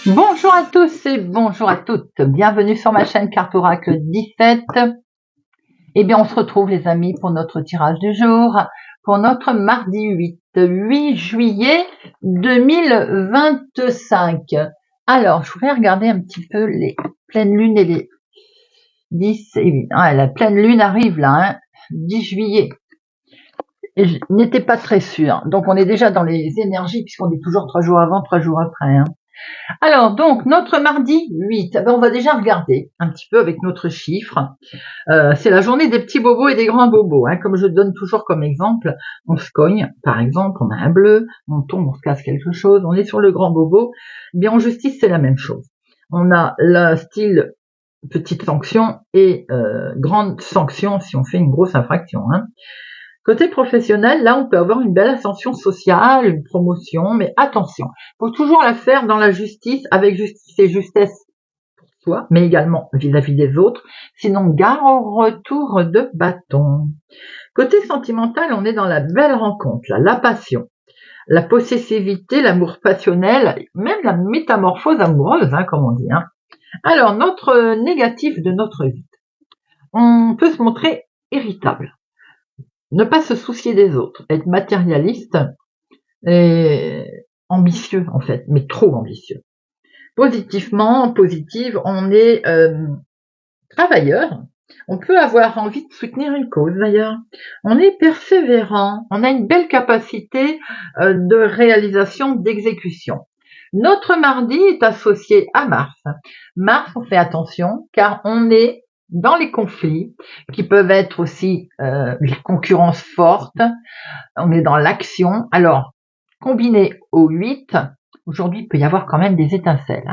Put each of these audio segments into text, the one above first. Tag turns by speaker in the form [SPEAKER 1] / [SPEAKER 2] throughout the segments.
[SPEAKER 1] Bonjour à tous et bonjour à toutes. Bienvenue sur ma chaîne Carte Oracle 17. Eh bien, on se retrouve les amis pour notre tirage du jour, pour notre mardi 8 juillet 2025. Alors, je voudrais regarder un petit peu les pleines lunes et les 10 et 8. Ah, la pleine lune arrive là, 10 juillet. Et je n'étais pas très sûre. Donc, on est déjà dans les énergies puisqu'on est toujours 3 jours avant, 3 jours après. Alors, donc, notre mardi 8, on va déjà regarder un petit peu avec notre chiffre. C'est la journée des petits bobos et des grands bobos. Comme je donne toujours comme exemple, on se cogne, par exemple, on a un bleu, on tombe, on se casse quelque chose, on est sur le grand bobo. Bien, en justice, c'est la même chose. On a le style petite sanction et grande sanction si on fait une grosse infraction. Côté professionnel, là, on peut avoir une belle ascension sociale, une promotion, mais attention, il faut toujours la faire dans la justice, avec justice et justesse pour soi, mais également vis-à-vis des autres, sinon gare au retour de bâton. Côté sentimental, on est dans la belle rencontre, là, la passion, la possessivité, l'amour passionnel, même la métamorphose amoureuse, comme on dit. Alors, notre négatif de notre vie, on peut se montrer irritable. Ne pas se soucier des autres, être matérialiste et ambitieux en fait, mais trop ambitieux. Positive, on est travailleur. On peut avoir envie de soutenir une cause d'ailleurs. On est persévérant, on a une belle capacité de réalisation, d'exécution. Notre mardi est associé à Mars. Mars, on fait attention car on est dans les conflits qui peuvent être aussi les concurrences fortes. On est dans l'action. Alors, combiné au 8, aujourd'hui il peut y avoir quand même des étincelles.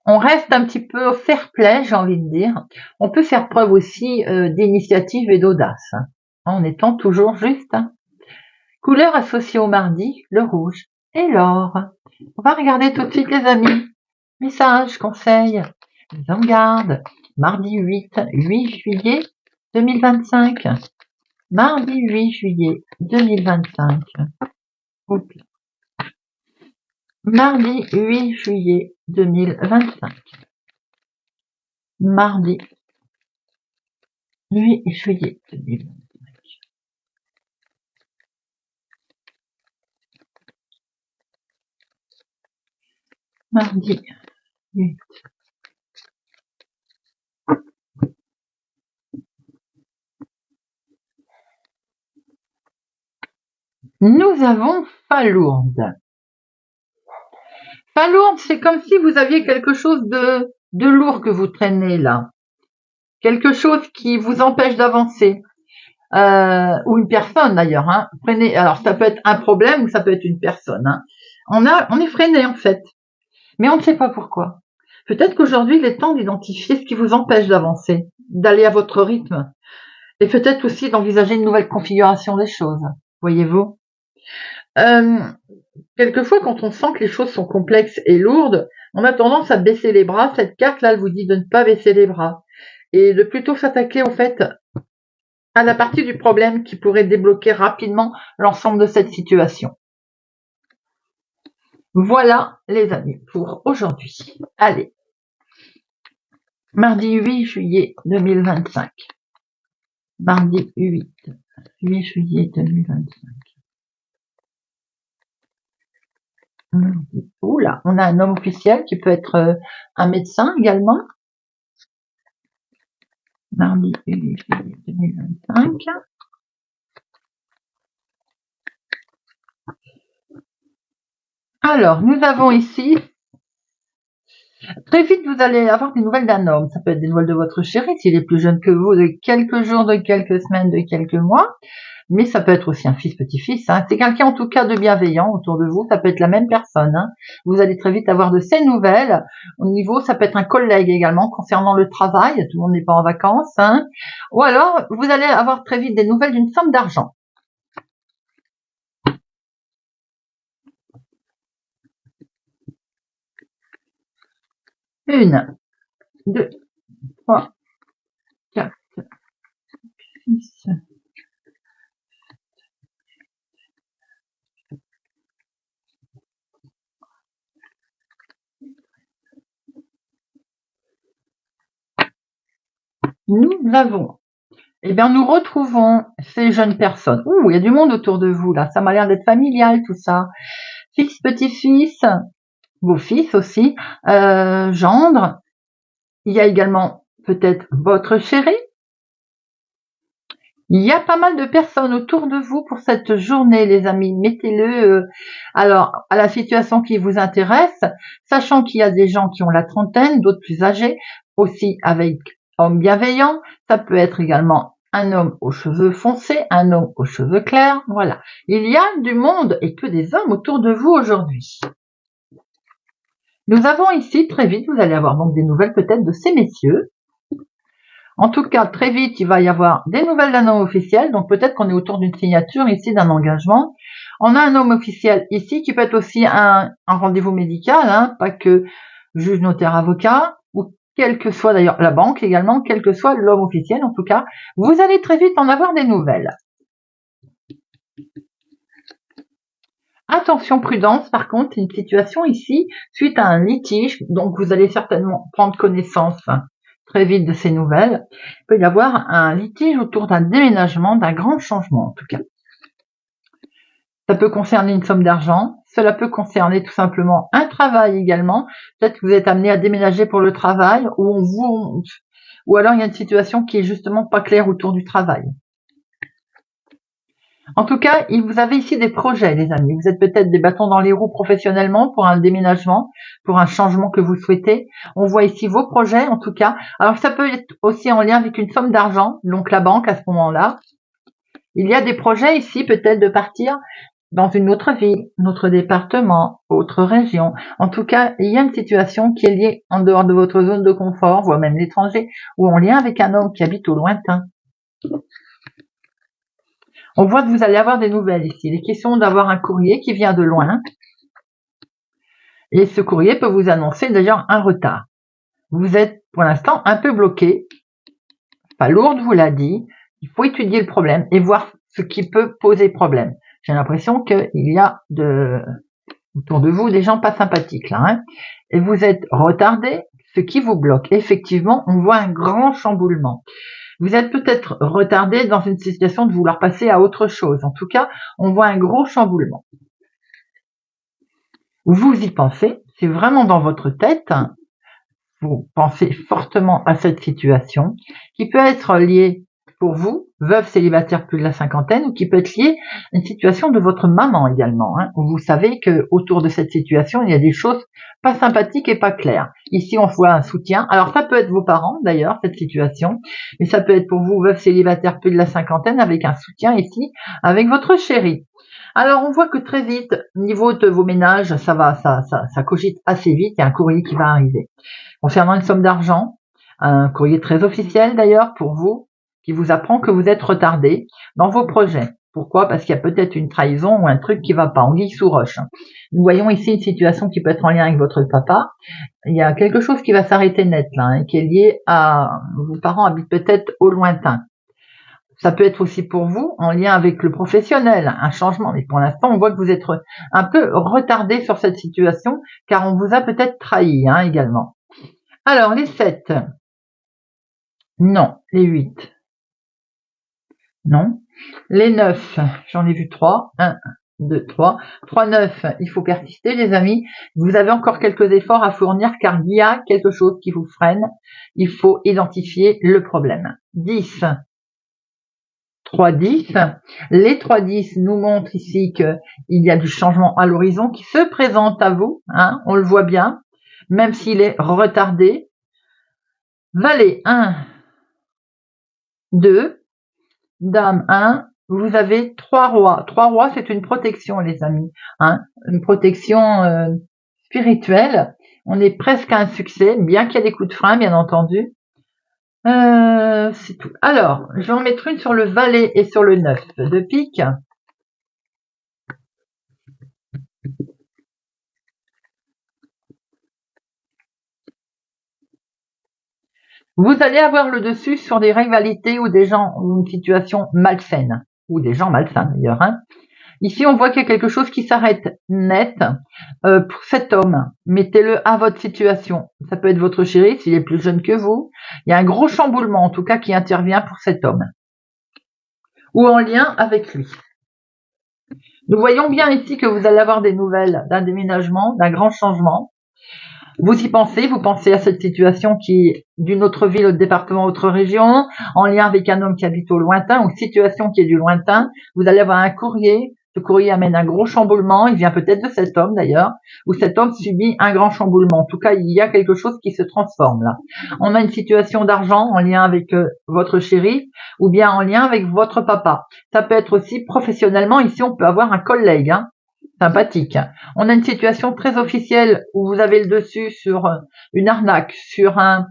[SPEAKER 1] On reste un petit peu fair play, j'ai envie de dire. On peut faire preuve aussi d'initiative et d'audace, en étant toujours juste. Couleur associée au mardi, le rouge et l'or. On va regarder tout de suite les amis. Messages, conseils, mise en garde. Mardi 8 juillet 2025. Mardi 8 juillet 2025. Mardi 8 juillet 2025. Mardi 8 juillet 2025. Mardi 8. Nous avons Falourde. Falourde, c'est comme si vous aviez quelque chose de lourd que vous traînez là. Quelque chose qui vous empêche d'avancer. Ou une personne d'ailleurs. Prenez, alors ça peut être un problème ou ça peut être une personne. On est freiné en fait. Mais on ne sait pas pourquoi. Peut-être qu'aujourd'hui, il est temps d'identifier ce qui vous empêche d'avancer, d'aller à votre rythme. Et peut-être aussi d'envisager une nouvelle configuration des choses. Voyez-vous? Quelquefois, quand on sent que les choses sont complexes et lourdes, on a tendance à baisser les bras. Cette carte-là, elle vous dit de ne pas baisser les bras et de plutôt s'attaquer en fait à la partie du problème qui pourrait débloquer rapidement l'ensemble de cette situation. Voilà les amis pour aujourd'hui. Allez, mardi 8 juillet 2025. Mardi 8 juillet 2025. Oula, on a un homme officiel qui peut être un médecin également. Mardi 8 juillet 2025. Alors, nous avons ici, très vite vous allez avoir des nouvelles d'un homme. Ça peut être des nouvelles de votre chéri, s'il est plus jeune que vous, de quelques jours, de quelques semaines, de quelques mois. Mais ça peut être aussi un fils, petit-fils. C'est quelqu'un en tout cas de bienveillant autour de vous. Ça peut être la même personne. Vous allez très vite avoir de ces nouvelles. Au niveau, ça peut être un collègue également concernant le travail. Tout le monde n'est pas en vacances. Ou alors, vous allez avoir très vite des nouvelles d'une somme d'argent. Une, deux, trois, quatre, six, nous avons, eh bien, nous retrouvons ces jeunes personnes. Ouh, il y a du monde autour de vous, là. Ça m'a l'air d'être familial, tout ça. Fils, petit-fils, vos fils aussi, gendre. Il y a également peut-être votre chéri. Il y a pas mal de personnes autour de vous pour cette journée, les amis. Mettez-le alors à la situation qui vous intéresse, sachant qu'il y a des gens qui ont la trentaine, d'autres plus âgés, aussi avec homme bienveillant. Ça peut être également un homme aux cheveux foncés, un homme aux cheveux clairs. Voilà. Il y a du monde et que des hommes autour de vous aujourd'hui. Nous avons ici, très vite, vous allez avoir donc des nouvelles peut-être de ces messieurs. En tout cas, très vite, il va y avoir des nouvelles d'un homme officiel. Donc peut-être qu'on est autour d'une signature ici, d'un engagement. On a un homme officiel ici qui peut être aussi un rendez-vous médical, hein, pas que juge, notaire, avocat, ou quelle que soit d'ailleurs la banque également, quel que soit l'homme officiel. En tout cas, vous allez très vite en avoir des nouvelles. Attention, prudence, par contre, une situation ici, suite à un litige, donc vous allez certainement prendre connaissance très vite de ces nouvelles. Il peut y avoir un litige autour d'un déménagement, d'un grand changement en tout cas. Ça peut concerner une somme d'argent, cela peut concerner tout simplement un travail également. Peut-être que vous êtes amené à déménager pour le travail, ou alors il y a une situation qui est justement pas claire autour du travail. En tout cas, vous avez ici des projets, les amis. Vous êtes peut-être des bâtons dans les roues professionnellement pour un déménagement, pour un changement que vous souhaitez. On voit ici vos projets, en tout cas. Alors, ça peut être aussi en lien avec une somme d'argent, donc la banque à ce moment-là. Il y a des projets ici, peut-être de partir dans une autre ville, notre département, autre région. En tout cas, il y a une situation qui est liée en dehors de votre zone de confort, voire même l'étranger, ou en lien avec un homme qui habite au lointain. On voit que vous allez avoir des nouvelles ici. Il est question d'avoir un courrier qui vient de loin. Et ce courrier peut vous annoncer d'ailleurs un retard. Vous êtes pour l'instant un peu bloqué. Pas lourde vous l'a dit. Il faut étudier le problème et voir ce qui peut poser problème. J'ai l'impression qu'il y a autour de vous des gens pas sympathiques là. Hein. Et vous êtes retardé, ce qui vous bloque. Effectivement, on voit un grand chamboulement. Vous êtes peut-être retardé dans une situation de vouloir passer à autre chose. En tout cas, on voit un gros chamboulement. Vous y pensez, c'est vraiment dans votre tête. Vous pensez fortement à cette situation qui peut être liée pour vous, veuve célibataire plus de la cinquantaine, ou qui peut être liée à une situation de votre maman également. Hein, où vous savez que autour de cette situation, il y a des choses pas sympathiques et pas claires. Ici, on voit un soutien. Alors, ça peut être vos parents, d'ailleurs, cette situation. Mais ça peut être pour vous, veuve célibataire plus de la cinquantaine, avec un soutien ici, avec votre chéri. Alors, on voit que très vite, niveau de vos ménages, ça cogite assez vite. Il y a un courrier qui va arriver. Concernant une somme d'argent, un courrier très officiel d'ailleurs pour vous, qui vous apprend que vous êtes retardé dans vos projets. Pourquoi? Parce qu'il y a peut-être une trahison ou un truc qui va pas, anguille sous roche. Nous voyons ici une situation qui peut être en lien avec votre papa. Il y a quelque chose qui va s'arrêter net là, hein, qui est lié à vos parents habitent peut-être au lointain. Ça peut être aussi pour vous en lien avec le professionnel, un changement. Mais pour l'instant, on voit que vous êtes un peu retardé sur cette situation, car on vous a peut-être trahi hein, également. Alors, les 7. Non. Les 8. Non. Les 9. J'en ai vu 3. 1, 2, 3. 3, 9. Il faut persister, les amis. Vous avez encore quelques efforts à fournir car il y a quelque chose qui vous freine. Il faut identifier le problème. 10. 3, 10. Les 3, 10 nous montrent ici qu'il y a du changement à l'horizon qui se présente à vous. Hein, on le voit bien, même s'il est retardé. Valet 1, 2, Dame 1, vous avez 3 rois. 3 rois, c'est une protection, les amis. Hein, une protection spirituelle. On est presque à un succès, bien qu'il y ait des coups de frein, bien entendu. C'est tout. Alors, je vais en mettre une sur le valet et sur le 9 de pique. Vous allez avoir le dessus sur des rivalités ou des gens ou une situation malsaine, ou des gens malsains d'ailleurs. Hein. Ici, on voit qu'il y a quelque chose qui s'arrête net pour cet homme. Mettez-le à votre situation. Ça peut être votre chéri s'il est plus jeune que vous. Il y a un gros chamboulement, en tout cas, qui intervient pour cet homme. Ou en lien avec lui. Nous voyons bien ici que vous allez avoir des nouvelles d'un déménagement, d'un grand changement. Vous y pensez, vous pensez à cette situation qui est d'une autre ville, autre département, autre région, en lien avec un homme qui habite au lointain, ou une situation qui est du lointain. Vous allez avoir un courrier. Ce courrier amène un gros chamboulement. Il vient peut-être de cet homme d'ailleurs, ou cet homme subit un grand chamboulement. En tout cas, il y a quelque chose qui se transforme là. On a une situation d'argent en lien avec votre chéri, ou bien en lien avec votre papa. Ça peut être aussi professionnellement. Ici, on peut avoir un collègue. Sympathique. On a une situation très officielle où vous avez le dessus sur une arnaque, sur une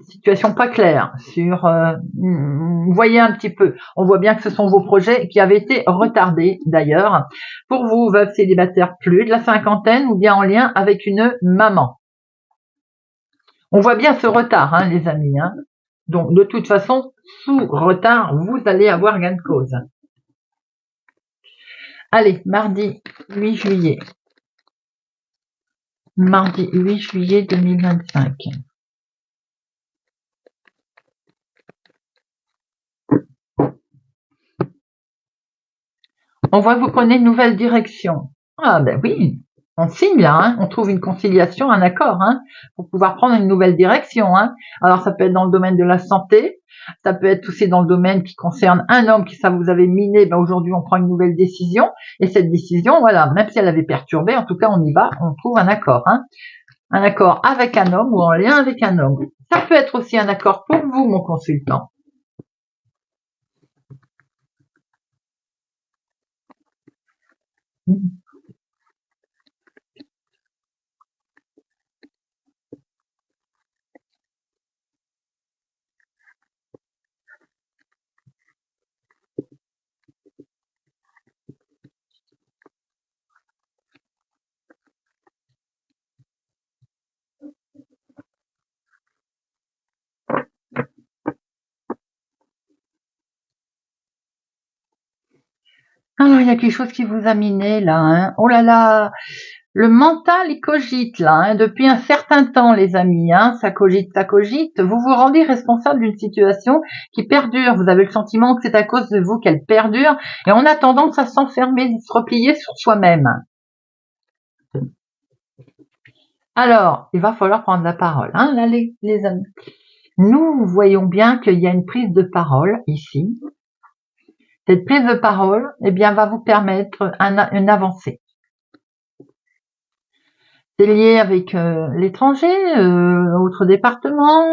[SPEAKER 1] situation pas claire, sur vous voyez un petit peu. On voit bien que ce sont vos projets qui avaient été retardés d'ailleurs. Pour vous, veuve célibataire plus de la cinquantaine ou bien en lien avec une maman. On voit bien ce retard, hein, les amis. Hein. Donc de toute façon, sous retard, vous allez avoir gain de cause. Allez, mardi 8 juillet. Mardi 8 juillet 2025. On voit que vous prenez une nouvelle direction. Ah ben oui, on signe là, hein, on trouve une conciliation, un accord, hein, pour pouvoir prendre une nouvelle direction. Hein. Alors ça peut être dans le domaine de la santé, ça peut être aussi dans le domaine qui concerne un homme qui ça vous avait miné, ben aujourd'hui on prend une nouvelle décision, et cette décision, voilà, même si elle avait perturbé, en tout cas on y va, on trouve un accord. Hein. Un accord avec un homme ou en lien avec un homme. Ça peut être aussi un accord pour vous, mon consultant. Alors, il y a quelque chose qui vous a miné là. Hein. Oh là là, le mental, il cogite là, hein, depuis un certain temps, les amis. Hein, ça cogite, ça cogite. Vous vous rendez responsable d'une situation qui perdure. Vous avez le sentiment que c'est à cause de vous qu'elle perdure. Et on a tendance à s'enfermer, se replier sur soi-même. Alors, il va falloir prendre la parole, hein, là, les amis. Nous voyons bien qu'il y a une prise de parole ici. Cette prise de parole, eh bien, va vous permettre une avancée. C'est lié avec l'étranger, autre département,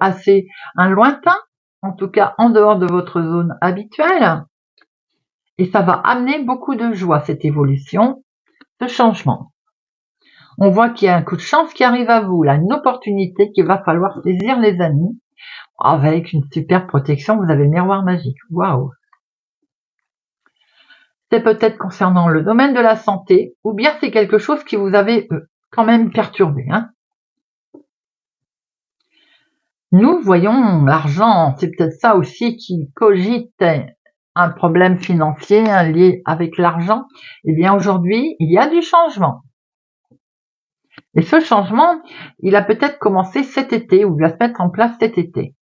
[SPEAKER 1] assez un lointain, en tout cas en dehors de votre zone habituelle. Et ça va amener beaucoup de joie, cette évolution, ce changement. On voit qu'il y a un coup de chance qui arrive à vous, là, une opportunité qu'il va falloir saisir, les amis, avec une super protection. Vous avez le miroir magique. Waouh! C'est peut-être concernant le domaine de la santé, ou bien c'est quelque chose qui vous avait quand même perturbé. Hein. Nous voyons l'argent, c'est peut-être ça aussi qui cogite un problème financier lié avec l'argent. Eh bien aujourd'hui, il y a du changement. Et ce changement, il a peut-être commencé cet été, ou il va se mettre en place cet été.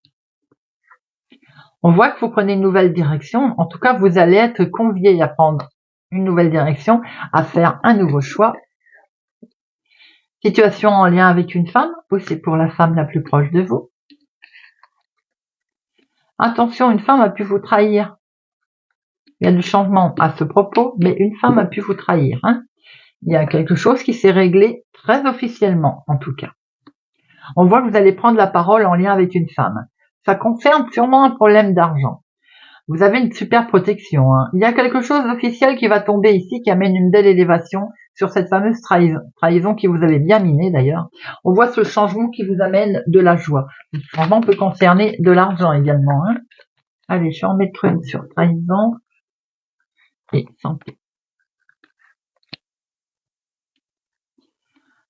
[SPEAKER 1] On voit que vous prenez une nouvelle direction. En tout cas, vous allez être convié à prendre une nouvelle direction, à faire un nouveau choix. Situation en lien avec une femme, ou c'est pour la femme la plus proche de vous. Attention, une femme a pu vous trahir. Il y a du changement à ce propos, mais une femme a pu vous trahir. Hein. Il y a quelque chose qui s'est réglé très officiellement, en tout cas. On voit que vous allez prendre la parole en lien avec une femme. Ça concerne sûrement un problème d'argent. Vous avez une super protection. Hein. Il y a quelque chose d'officiel qui va tomber ici, qui amène une belle élévation sur cette fameuse trahison qui vous avait bien miné d'ailleurs. On voit ce changement qui vous amène de la joie. Ce changement peut concerner de l'argent également. Hein. Allez, je vais en mettre une sur trahison et santé.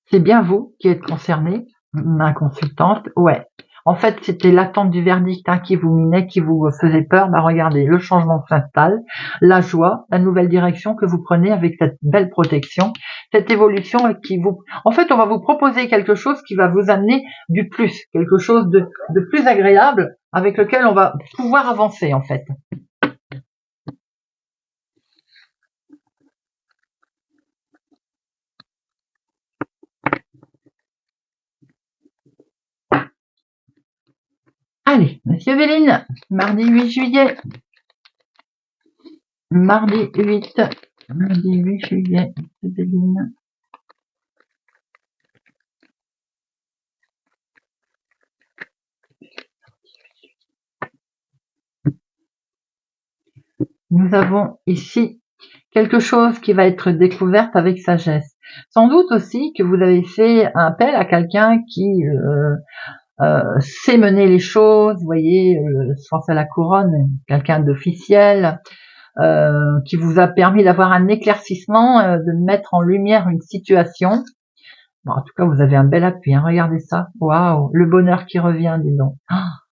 [SPEAKER 1] C'est bien vous qui êtes concerné, ma consultante. Ouais. En fait, c'était l'attente du verdict qui vous minait, qui vous faisait peur. Bah regardez, le changement s'installe, la joie, la nouvelle direction que vous prenez avec cette belle protection, cette évolution qui vous... En fait, on va vous proposer quelque chose qui va vous amener du plus, quelque chose de plus agréable avec lequel on va pouvoir avancer en fait. Allez, Monsieur Béline, mardi 8 juillet. Mardi 8 juillet, Monsieur Béline. Nous avons ici quelque chose qui va être découverte avec sagesse. Sans doute aussi que vous avez fait un appel à quelqu'un qui sait mener les choses, vous voyez, je pense à la couronne, quelqu'un d'officiel, qui vous a permis d'avoir un éclaircissement, de mettre en lumière une situation. Bon, en tout cas, vous avez un bel appui, hein, regardez ça. Waouh, le bonheur qui revient, dis donc.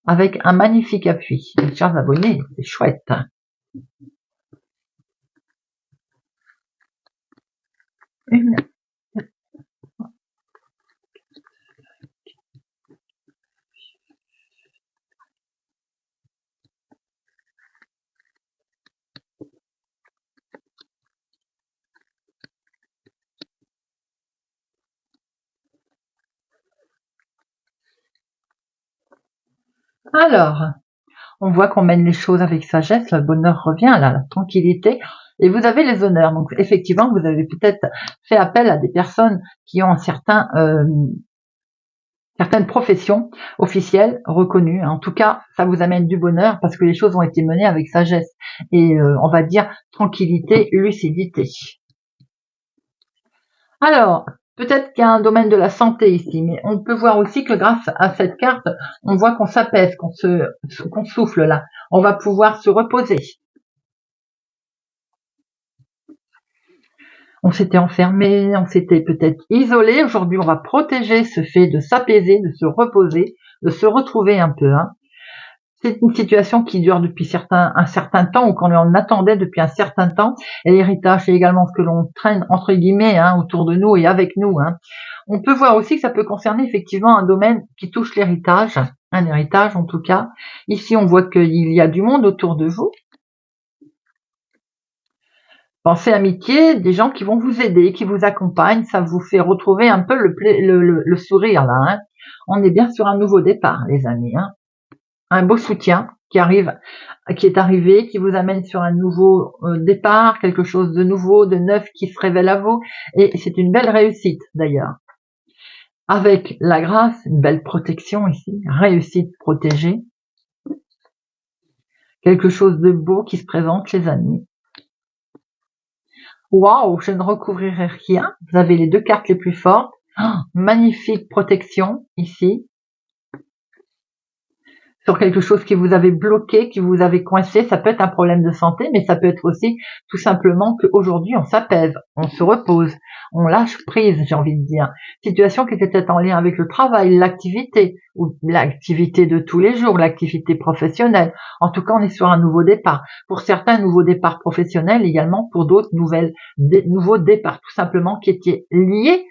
[SPEAKER 1] Avec un magnifique appui. Chers abonnés, c'est chouette. Alors, on voit qu'on mène les choses avec sagesse, le bonheur revient, là, la tranquillité, et vous avez les honneurs. Donc effectivement, vous avez peut-être fait appel à des personnes qui ont certaines professions officielles reconnues. En tout cas, ça vous amène du bonheur parce que les choses ont été menées avec sagesse et on va dire tranquillité, lucidité. Alors, peut-être qu'il y a un domaine de la santé ici, mais on peut voir aussi que grâce à cette carte, on voit qu'on s'apaise, qu'on souffle là. On va pouvoir se reposer. On s'était enfermé, on s'était peut-être isolé. Aujourd'hui, on va protéger ce fait de s'apaiser, de se reposer, de se retrouver un peu. C'est une situation qui dure depuis un certain temps ou qu'on en attendait depuis un certain temps. Et l'héritage, c'est également ce que l'on traîne entre guillemets autour de nous et avec nous. On peut voir aussi que ça peut concerner effectivement un domaine qui touche l'héritage, un héritage en tout cas. Ici, on voit qu'il y a du monde autour de vous. Pensez amitié, des gens qui vont vous aider, qui vous accompagnent, ça vous fait retrouver un peu le sourire là. On est bien sur un nouveau départ, les amis. Un beau soutien qui est arrivé, qui vous amène sur un nouveau départ, quelque chose de nouveau, de neuf qui se révèle à vous. Et c'est une belle réussite d'ailleurs. Avec la grâce, une belle protection ici, réussite protégée. Quelque chose de beau qui se présente, les amis. Waouh, je ne recouvrirai rien. Vous avez les deux cartes les plus fortes. Magnifique protection ici. Sur quelque chose qui vous avait bloqué, qui vous avait coincé. Ça peut être un problème de santé, mais ça peut être aussi tout simplement qu'aujourd'hui on s'apaise, on se repose, on lâche prise, j'ai envie de dire. Situation qui était peut-être en lien avec le travail, l'activité, ou l'activité de tous les jours, l'activité professionnelle. En tout cas, on est sur un nouveau départ. Pour certains, nouveau départ professionnel, également pour d'autres, nouveaux départs, tout simplement, qui étaient liés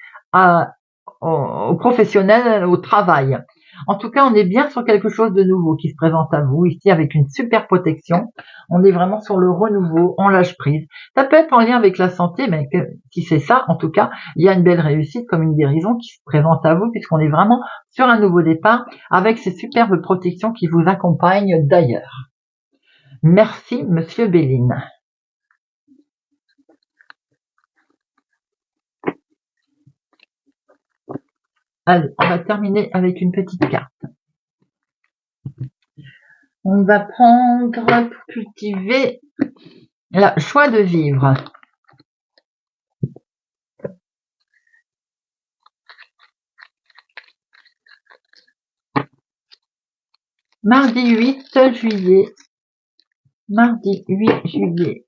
[SPEAKER 1] au professionnel, au travail. En tout cas, on est bien sur quelque chose de nouveau qui se présente à vous ici avec une super protection. On est vraiment sur le renouveau, on lâche prise. Ça peut être en lien avec la santé, mais si c'est ça, en tout cas, il y a une belle réussite comme une guérison qui se présente à vous puisqu'on est vraiment sur un nouveau départ avec ces superbes protections qui vous accompagnent d'ailleurs. Merci, Monsieur Béline. Allez, on va terminer avec une petite carte. On va prendre pour cultiver la joie de vivre. Mardi 8 juillet. Mardi 8 juillet.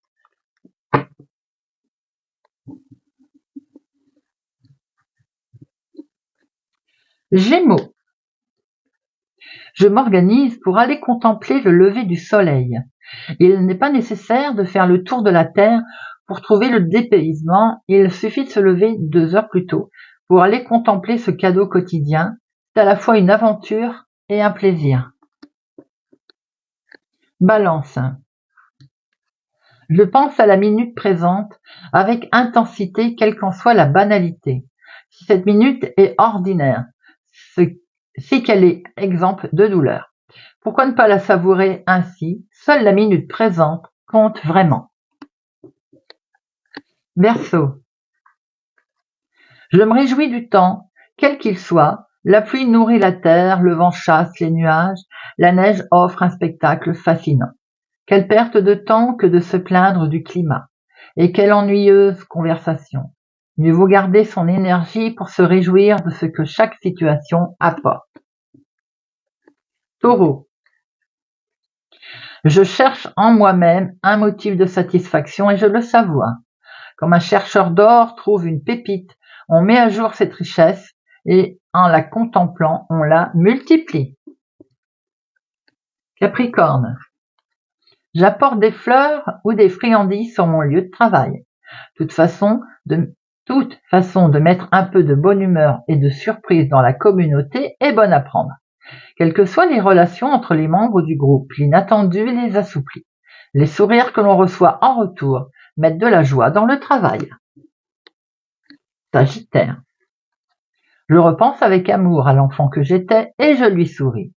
[SPEAKER 1] Gémeaux. Je m'organise pour aller contempler le lever du soleil. Il n'est pas nécessaire de faire le tour de la Terre pour trouver le dépaysement, il suffit de se lever 2 heures plus tôt pour aller contempler ce cadeau quotidien. C'est à la fois une aventure et un plaisir. Balance. Je pense à la minute présente avec intensité, quelle qu'en soit la banalité. Si cette minute est ordinaire, c'est qu'elle est exempte de douleur. Pourquoi ne pas la savourer ainsi? Seule la minute présente compte vraiment. Verseau. Je me réjouis du temps, quel qu'il soit. La pluie nourrit la terre, le vent chasse les nuages, la neige offre un spectacle fascinant. Quelle perte de temps que de se plaindre du climat. Et quelle ennuyeuse conversation. Mieux vaut garder son énergie pour se réjouir de ce que chaque situation apporte. Taureau. Je cherche en moi-même un motif de satisfaction et je le savoure. Comme un chercheur d'or trouve une pépite, on met à jour cette richesse et en la contemplant, on la multiplie. Capricorne. J'apporte des fleurs ou des friandises sur mon lieu de travail. Toute façon de mettre un peu de bonne humeur et de surprise dans la communauté est bonne à prendre. Quelles que soient les relations entre les membres du groupe, l'inattendu les assouplit. Les sourires que l'on reçoit en retour mettent de la joie dans le travail. Sagittaire. Je repense avec amour à l'enfant que j'étais et je lui souris.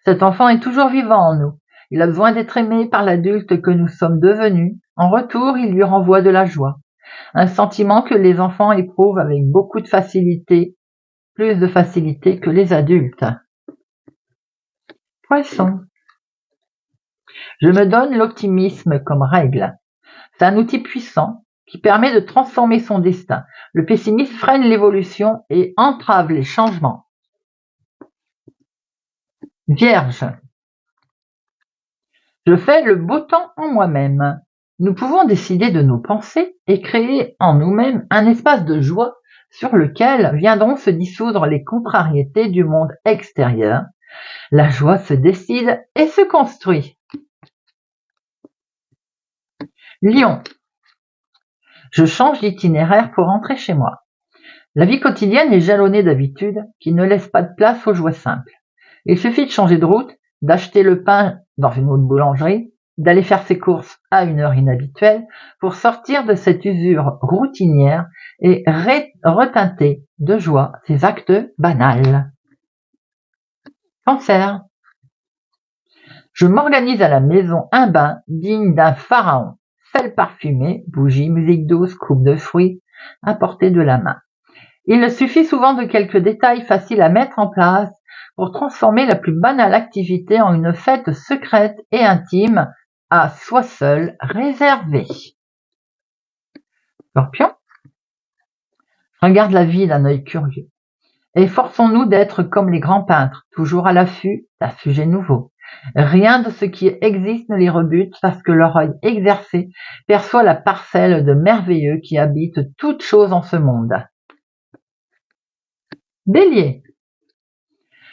[SPEAKER 1] Cet enfant est toujours vivant en nous. Il a besoin d'être aimé par l'adulte que nous sommes devenus. En retour, il lui renvoie de la joie. Un sentiment que les enfants éprouvent avec beaucoup de facilité, plus de facilité que les adultes. Poisson. Je me donne l'optimisme comme règle. C'est un outil puissant qui permet de transformer son destin. Le pessimisme freine l'évolution et entrave les changements. Vierge. Je fais le beau temps en moi-même. Nous pouvons décider de nos pensées et créer en nous-mêmes un espace de joie sur lequel viendront se dissoudre les contrariétés du monde extérieur. La joie se décide et se construit. Lion. Je change d'itinéraire pour rentrer chez moi. La vie quotidienne est jalonnée d'habitudes qui ne laissent pas de place aux joies simples. Il suffit de changer de route, d'acheter le pain dans une autre boulangerie, d'aller faire ses courses à une heure inhabituelle pour sortir de cette usure routinière et reteinter de joie ses actes banals. Cancer. Je m'organise à la maison un bain digne d'un pharaon. Sel parfumé, bougies, musique douce, coupe de fruits à portée de la main. Il suffit souvent de quelques détails faciles à mettre en place pour transformer la plus banale activité en une fête secrète et intime à soi seul réservée. Scorpion. Regarde la vie d'un œil curieux. Efforçons-nous d'être comme les grands peintres, toujours à l'affût d'un sujet nouveau. Rien de ce qui existe ne les rebute parce que leur œil exercé perçoit la parcelle de merveilleux qui habite toute chose en ce monde. Bélier.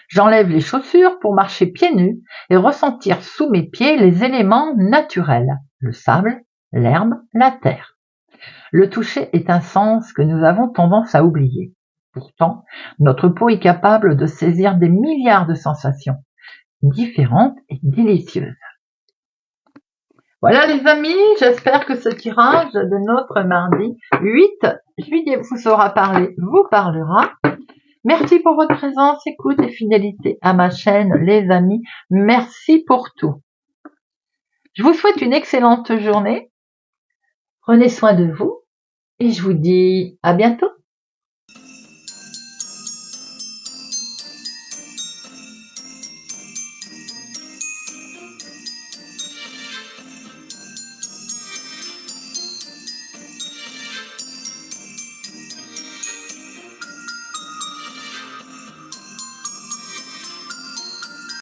[SPEAKER 1] J'enlève les chaussures pour marcher pieds nus et ressentir sous mes pieds les éléments naturels, le sable, l'herbe, la terre. Le toucher est un sens que nous avons tendance à oublier. Pourtant, notre peau est capable de saisir des milliards de sensations différentes et délicieuses. Voilà les amis, j'espère que ce tirage de notre mardi 8 juillet vous parlera. Merci pour votre présence, écoute et fidélité à ma chaîne, les amis. Merci pour tout. Je vous souhaite une excellente journée. Prenez soin de vous et je vous dis à bientôt.